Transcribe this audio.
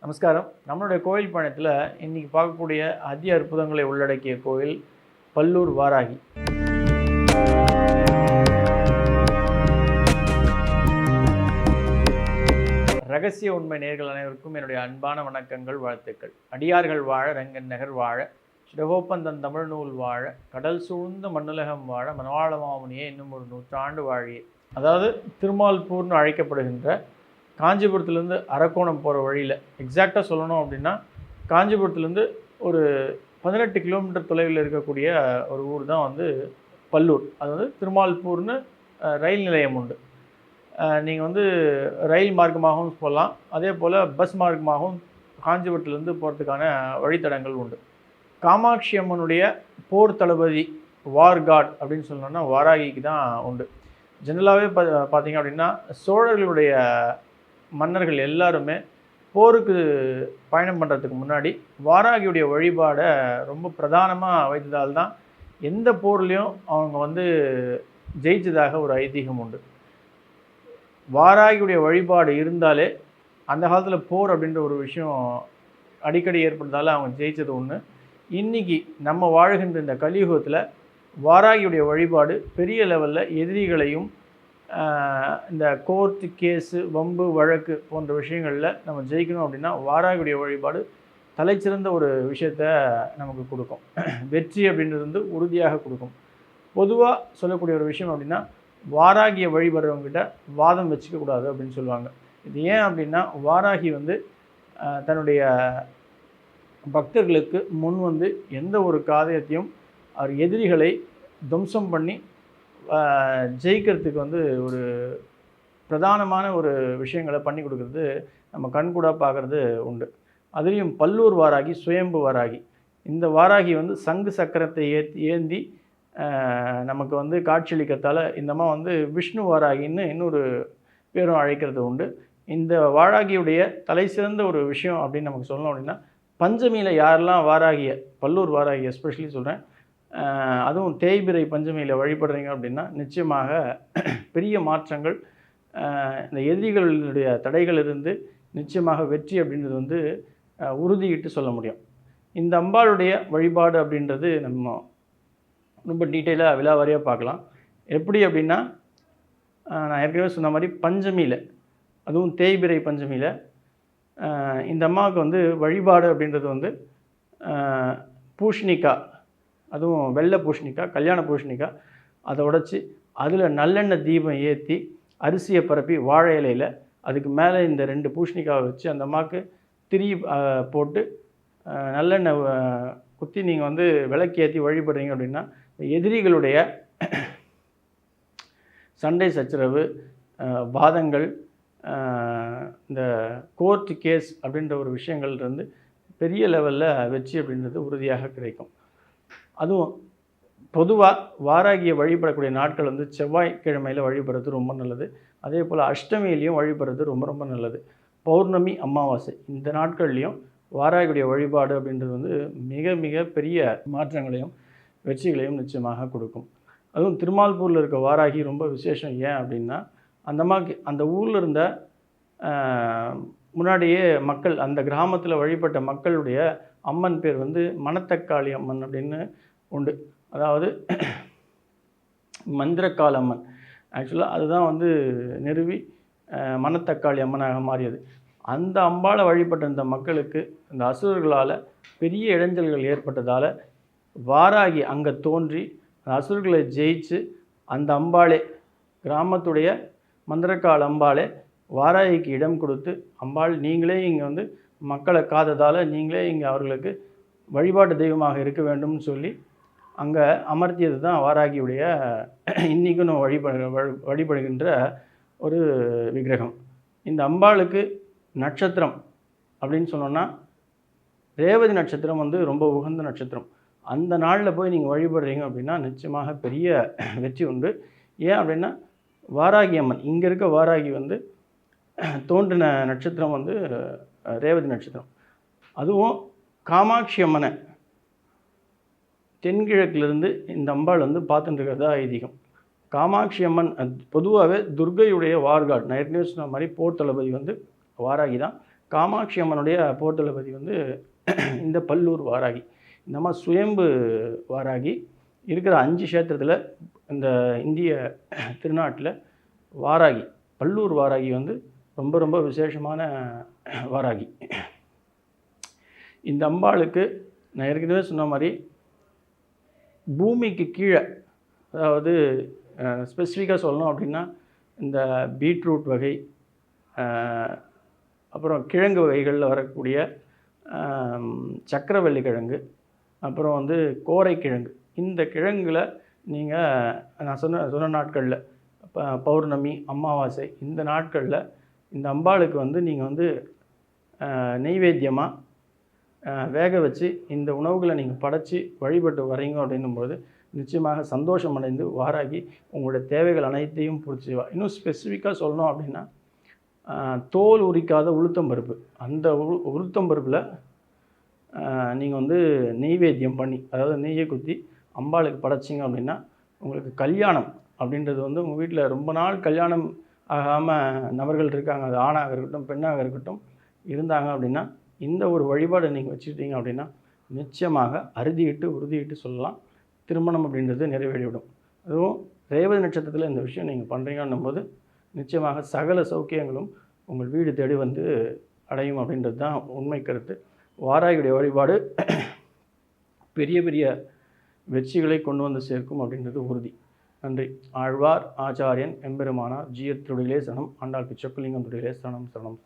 நமஸ்காரம். நம்மளுடைய கோயில் பயணத்தில் இன்றைக்கி பார்க்கக்கூடிய அதி அற்புதங்களை உள்ளடக்கிய கோயில் பல்லூர் வாராகி. ரகசிய உண்மை நேயர்கள் அனைவருக்கும் என்னுடைய அன்பான வணக்கங்கள், வாழ்த்துக்கள். அடியார்கள் வாழ, ரங்கன் நகர் வாழ, சிடகோப்பந்தன் தமிழ் நூல் வாழ, கடல் சூழ்ந்த மண்ணுலகம் வாழ, மனவாள மாமுனியே இன்னும் ஒரு நூற்றாண்டு வாழியே. அதாவது திருமால்பூர்னு அழைக்கப்படுகின்ற காஞ்சிபுரத்துலேருந்து அரக்கோணம் போகிற வழியில், எக்ஸாக்டாக சொல்லணும் அப்படின்னா காஞ்சிபுரத்துலேருந்து ஒரு 18 கிலோமீட்டர் தொலைவில் இருக்கக்கூடிய ஒரு ஊர் தான் பல்லூர். அது திருமால்பூர்னு ரயில் நிலையம் உண்டு. நீங்கள் ரயில் மார்க்கமாகவும் போகலாம், அதே போல் பஸ் மார்க்கமாகவும் காஞ்சிபுரத்துலேருந்து போகிறதுக்கான வழித்தடங்கள் உண்டு. காமாட்சி அம்மனுடைய போர் தளபதி வார் காட் அப்படின்னு சொன்னோன்னா வாராகிக்கு தான் உண்டு. ஜெனரலாகவே பார்த்தீங்க அப்படின்னா சோழர்களுடைய மன்னர்கள் எல்லாருமே போருக்கு பயணம் பண்ணுறதுக்கு முன்னாடி வாராகியுடைய வழிபாடை ரொம்ப பிரதானமாக வைத்ததால் தான் எந்த போர்லேயும் அவங்க ஜெயிச்சதாக ஒரு ஐதீகம் உண்டு. வாராகியுடைய வழிபாடு இருந்தாலே அந்த காலத்தில் போர் அப்படின்ற ஒரு விஷயம் அடிக்கடி ஏற்பட்டதால் அவங்க ஜெயித்தது ஒன்று. இன்றைக்கி நம்ம வாழ்கின்ற இந்த கலியுகத்தில் வாராகியுடைய வழிபாடு பெரிய லெவலில் எதிரிகளையும் இந்த கோர்ட்டு கேஸு வம்பு வழக்கு போன்ற விஷயங்களில் நம்ம ஜெயிக்கணும் அப்படின்னா வாராகியுடைய வழிபாடு தலைச்சிறந்த ஒரு விஷயத்தை நமக்கு கொடுக்கும். வெற்றி அப்படின்றது உறுதியாக கொடுக்கும். பொதுவாக சொல்லக்கூடிய ஒரு விஷயம் அப்படின்னா வாராகியை வழிபடுறவங்ககிட்ட வாதம் வச்சுக்கக்கூடாது அப்படின்னு சொல்லுவாங்க. இது ஏன் அப்படின்னா வாராகி தன்னுடைய பக்தர்களுக்கு முன் எந்த ஒரு காரியத்தையும் அவர் எதிரிகளை துவம்சம் பண்ணி ஜெயிக்கிறதுக்கு ஒரு பிரதானமான ஒரு விஷயங்களை பண்ணி கொடுக்குறது நம்ம கண்கூடாக பார்க்குறது உண்டு. அதுலேயும் பல்லூர் வாராகி சுயம்பு வாராகி. இந்த வாராகி சங்கு சக்கரத்தை ஏந்தி நமக்கு காட்சியளிக்கிறதால இந்தமா விஷ்ணு வாராகின்னு இன்னொரு பேரும் அழைக்கிறது உண்டு. இந்த வாராகியுடைய தலை சிறந்த ஒரு விஷயம் அப்படின்னு நமக்கு சொல்லணும் அப்படின்னா பஞ்சமியில் யாரெல்லாம் வாராகியை, பல்லூர் வாராகி எஸ்பெஷலி சொல்கிறேன், அதுவும் தேய்பிறை பஞ்சமியில் வழிபடுறீங்க அப்படின்னா நிச்சயமாக பெரிய மாற்றங்கள், இந்த எதிரிகளுடைய தடைகள் இருந்து நிச்சயமாக வெற்றி அப்படின்றது உறுதியிட்டு சொல்ல முடியும். இந்த அம்பாளுடைய வழிபாடு அப்படின்றது நம்ம ரொம்ப டீட்டெயிலாக விலாவாரியாக பார்க்கலாம். எப்படி அப்படின்னா நான் ஏற்கனவே சொன்ன மாதிரி பஞ்சமியில், அதுவும் தேய்பிறை பஞ்சமியில் இந்த அம்மாவுக்கு வழிபாடு அப்படின்றது பூஷ்ணிக்காய், அதுவும் வெள்ளை பூஷ்ணிக்காய், கல்யாண பூஷ்ணிக்காய், அதை உடைச்சி அதில் நல்லெண்ணெய் தீபம் ஏற்றி அரிசியை பரப்பி வாழை இலையில் அதுக்கு மேலே இந்த 2 பூஷ்ணிக்காவை வச்சு அந்த அம்மாவுக்கு திரி போட்டு நல்லெண்ணெய் குத்தி நீங்கள் விளக்கு ஏற்றி வழிபடுறீங்க அப்படின்னா எதிரிகளுடைய சண்டை சச்சரவு, வாதங்கள், இந்த கோர்ட்டு கேஸ் அப்படின்ற ஒரு விஷயங்கள்லேருந்து பெரிய லெவலில் வெற்றி அப்படின்றது உறுதியாக கிடைக்கும். அதுவும் பொதுவாக வாராகியை வழிபடக்கூடிய நாட்கள் செவ்வாய்க்கிழமையில் வழிபடுறது ரொம்ப நல்லது. அதே போல் அஷ்டமியிலையும் வழிபடுறது ரொம்ப ரொம்ப நல்லது. பௌர்ணமி, அமாவாசை இந்த நாட்கள்லேயும் வாராகியுடைய வழிபாடு அப்படின்றது மிக மிக பெரிய மாற்றங்களையும் வெற்றிகளையும் நிச்சயமாக கொடுக்கும். அதுவும் திருமால்பூரில் இருக்க வாராகி ரொம்ப விசேஷம். ஏன் அப்படின்னா அந்த ஊரில் இருந்த முன்னாடியே மக்கள், அந்த கிராமத்தில் வழிபட்ட மக்களுடைய அம்மன் பேர் மணத்தக்காளி அம்மன் அப்படின்னு உண்டு. அதாவது மந்திரக்கால் அம்மன். ஆக்சுவலாக அதுதான் நிறுவி மணத்தக்காளி அம்மனாக மாறியது. அந்த அம்பாளை வழிபட்ட இந்த மக்களுக்கு இந்த அசுரர்களால் பெரிய இடைஞ்சல்கள் ஏற்பட்டதால் வாராகி அங்கே தோன்றி அந்த அசுரர்களை ஜெயிச்சு அந்த அம்பாளே, கிராமத்துடைய மந்திரக்கால் அம்பாளே வாராகிக்கு இடம் கொடுத்து, அம்பாள் நீங்களே இங்கே மக்களை காத்ததால் நீங்களே இங்கே அவர்களுக்கு வழிபாட்டு தெய்வமாக இருக்க வேண்டும்னு சொல்லி அங்கே அமர்த்தியது தான் வாராகியுடைய இன்றைக்கும் நம்ம வழிபடுகின்ற ஒரு விக்கிரகம். இந்த அம்பாளுக்கு நட்சத்திரம் அப்படின்னு சொன்னோன்னா ரேவதி நட்சத்திரம் ரொம்ப உகந்த நட்சத்திரம். அந்த நாளில் போய் நீங்கள் வழிபடுறீங்க அப்படின்னா நிச்சயமாக பெரிய வெற்றி உண்டு. ஏன் அப்படின்னா வாராகி அம்மன், இங்கே இருக்க வாராகி தோன்றின நட்சத்திரம் ரேவதி நட்சத்திரம். அதுவும் காமாட்சி அம்மனை தென்கிழக்கிலிருந்து இந்த அம்பாள் பார்த்துட்டு இருக்கிறதா ஐதீகம். காமாட்சி அம்மன் பொதுவாகவே துர்கையுடைய வார்காட். நான் ஏற்கனவே சொன்ன மாதிரி போர் தளபதி வாராகி தான். காமாட்சி அம்மனுடைய போர்த்தளபதி வந்து இந்த பல்லூர் வாராகி. இந்த மாதிரி சுயம்பு வாராகி இருக்கிற 5 க்ஷேத்திரத்தில் இந்த இந்திய திருநாட்டில் வாராகி, பல்லூர் வாராகி வந்து ரொம்ப ரொம்ப விசேஷமான வாராகி. இந்த அம்பாளுக்கு நான் ஏற்கனவே சொன்ன மாதிரி பூமிக்கு கீழே, அதாவது ஸ்பெசிஃபிக்காக சொல்லணும் அப்படின்னா இந்த பீட்ரூட் வகை, அப்புறம் கிழங்கு வகைகளில் வரக்கூடிய சக்கரவள்ளி கிழங்கு, அப்புறம் வந்து கோரைக்கிழங்கு, இந்த கிழங்குல நீங்கள் நான் சொன்ன நாட்களில் பௌர்ணமி, அமாவாசை இந்த நாட்களில் இந்த அம்பாளுக்கு வந்து நீங்கள் வந்து நெய்வேத்தியமாக வேக வச்சு இந்த உணவுகளை நீங்கள் படைச்சி வழிபட்டு வரீங்க அப்படின்னும்போது நிச்சயமாக சந்தோஷம் அடைந்து வாராகி உங்களுடைய தேவைகள் அனைத்தையும் பூர்த்தி. இன்னும் ஸ்பெசிஃபிக்காக சொல்லணும் அப்படின்னா தோல் உரிக்காத உளுத்தம்பருப்பு, அந்த உளுத்தம்பருப்பில் நீங்கள் வந்து நெய்வேத்தியம் பண்ணி, அதாவது நெய்யை குத்தி அம்பாளுக்கு படைச்சிங்க அப்படின்னா உங்களுக்கு கல்யாணம் அப்படின்றது வந்து உங்கள் வீட்டில் ரொம்ப நாள் கல்யாணம் ஆகாமல் நபர்கள் இருக்காங்க, அது ஆணாக இருக்கட்டும் பெண்ணாக இருக்கட்டும் இருந்தாங்க அப்படின்னா இந்த ஒரு வழிபாடு நீங்கள் வச்சுக்கிட்டீங்க அப்படின்னா நிச்சயமாக உறுதியிட்டு சொல்லலாம் திருமணம் அப்படின்றது நிறைவேறிவிடும். அதுவும் ரேவதி நட்சத்திரத்தில் இந்த விஷயம் நீங்கள் பண்ணுறீங்கன்னும் போது நிச்சயமாக சகல சௌக்கியங்களும் உங்கள் வீடு தேடி வந்து அடையும் அப்படின்றது தான் உண்மை கருத்து. வாராகியுடைய வழிபாடு பெரிய பெரிய வெற்றிகளை கொண்டு வந்து சேர்க்கும் அப்படின்றது உறுதி. நன்றி. ஆழ்வார் ஆச்சாரியன் எம்பெருமானார் ஜீயத் திருடிலே சரணம். ஆண்டாள் பிச்சக்குலிங்கம் திருடிலே சரணம் சரணம்.